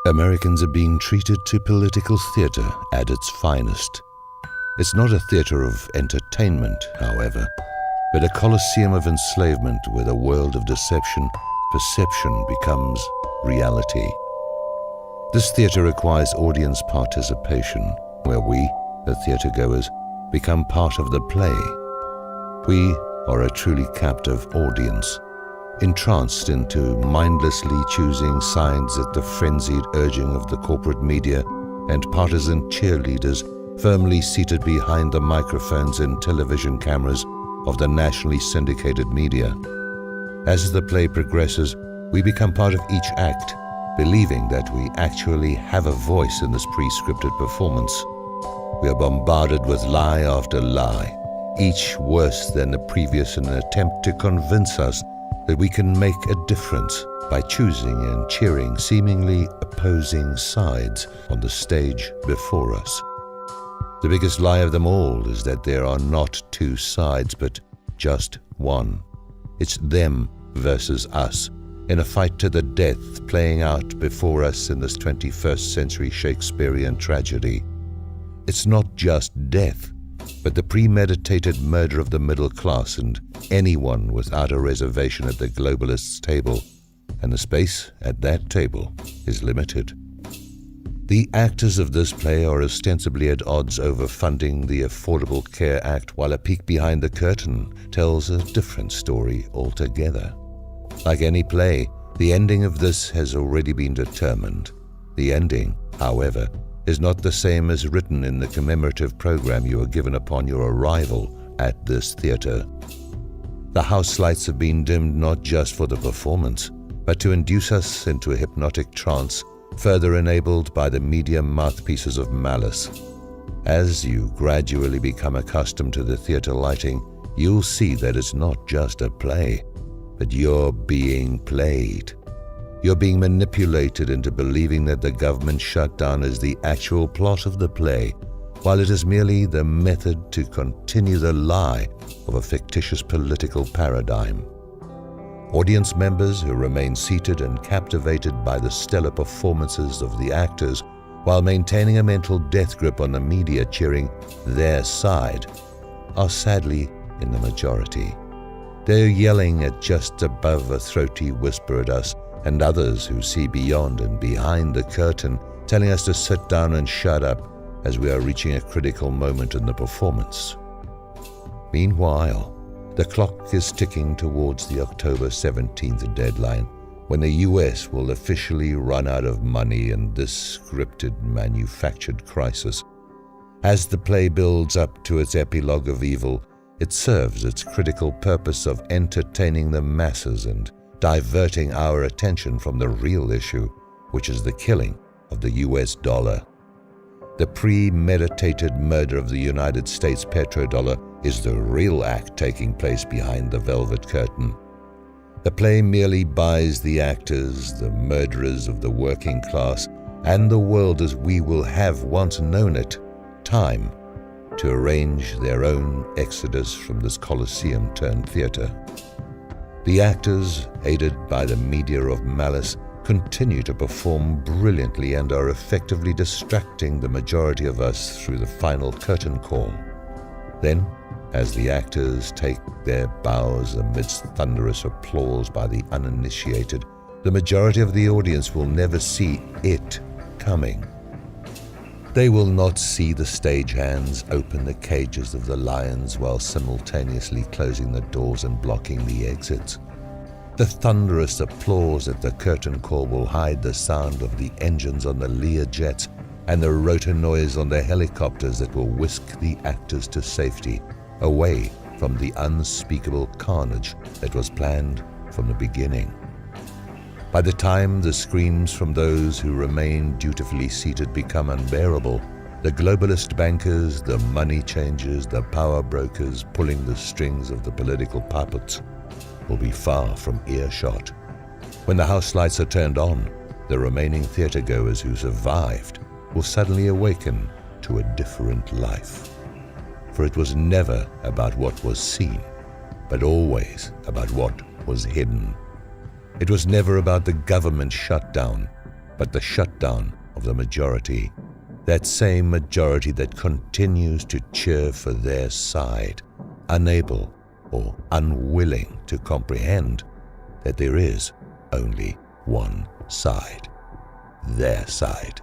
Americans are being treated to political theater at its finest. It's not a theater of entertainment, however, but a coliseum of enslavement where the world of deception, perception becomes reality. This theater requires audience participation, where we, the theatergoers, become part of the play. We are a truly captive audience, entranced into mindlessly choosing sides at the frenzied urging of the corporate media and partisan cheerleaders firmly seated behind the microphones and television cameras of the nationally syndicated media. As the play progresses, we become part of each act, believing that we actually have a voice in this pre-scripted performance. We are bombarded with lie after lie, each worse than the previous in an attempt to convince us that we can make a difference by choosing and cheering seemingly opposing sides on the stage before us. The biggest lie of them all is that there are not two sides, but just one. It's them versus us, in a fight to the death playing out before us in this 21st century Shakespearean tragedy. It's not just death, but the premeditated murder of the middle class and anyone without a reservation at the globalists' table, and the space at that table is limited. The actors of this play are ostensibly at odds over funding the Affordable Care Act, while a peek behind the curtain tells a different story altogether. Like any play, the ending of this has already been determined. The ending, however, is not the same as written in the commemorative program you are given upon your arrival at this theater. The house lights have been dimmed not just for the performance, but to induce us into a hypnotic trance, further enabled by the media mouthpieces of malice. As you gradually become accustomed to the theater lighting, you'll see that it's not just a play, but you're being played. You're being manipulated into believing that the government shutdown is the actual plot of the play, while it is merely the method to continue the lie of a fictitious political paradigm. Audience members who remain seated and captivated by the stellar performances of the actors while maintaining a mental death grip on the media cheering their side are sadly in the majority. They're yelling at just above a throaty whisper at us and others who see beyond and behind the curtain, telling us to sit down and shut up as we are reaching a critical moment in the performance. Meanwhile, the clock is ticking towards the October 17th deadline, when the US will officially run out of money in this scripted, manufactured crisis. As the play builds up to its epilogue of evil, it serves its critical purpose of entertaining the masses and diverting our attention from the real issue, which is the killing of the US dollar. The premeditated murder of the United States petrodollar is the real act taking place behind the velvet curtain. The play merely buys the actors, the murderers of the working class, and the world as we will have once known it, time to arrange their own exodus from this coliseum-turned-theater. The actors, aided by the media of malice, continue to perform brilliantly and are effectively distracting the majority of us through the final curtain call. Then, as the actors take their bows amidst thunderous applause by the uninitiated, the majority of the audience will never see it coming. They will not see the stagehands open the cages of the lions while simultaneously closing the doors and blocking the exits. The thunderous applause at the curtain call will hide the sound of the engines on the Lear jets and the rotor noise on the helicopters that will whisk the actors to safety, away from the unspeakable carnage that was planned from the beginning. By the time the screams from those who remain dutifully seated become unbearable, the globalist bankers, the money changers, the power brokers pulling the strings of the political puppets will be far from earshot. When the house lights are turned on, the remaining theatergoers who survived will suddenly awaken to a different life. For it was never about what was seen, but always about what was hidden. It was never about the government shutdown, but the shutdown of the majority. That same majority that continues to cheer for their side, unable or unwilling to comprehend that there is only one side, their side.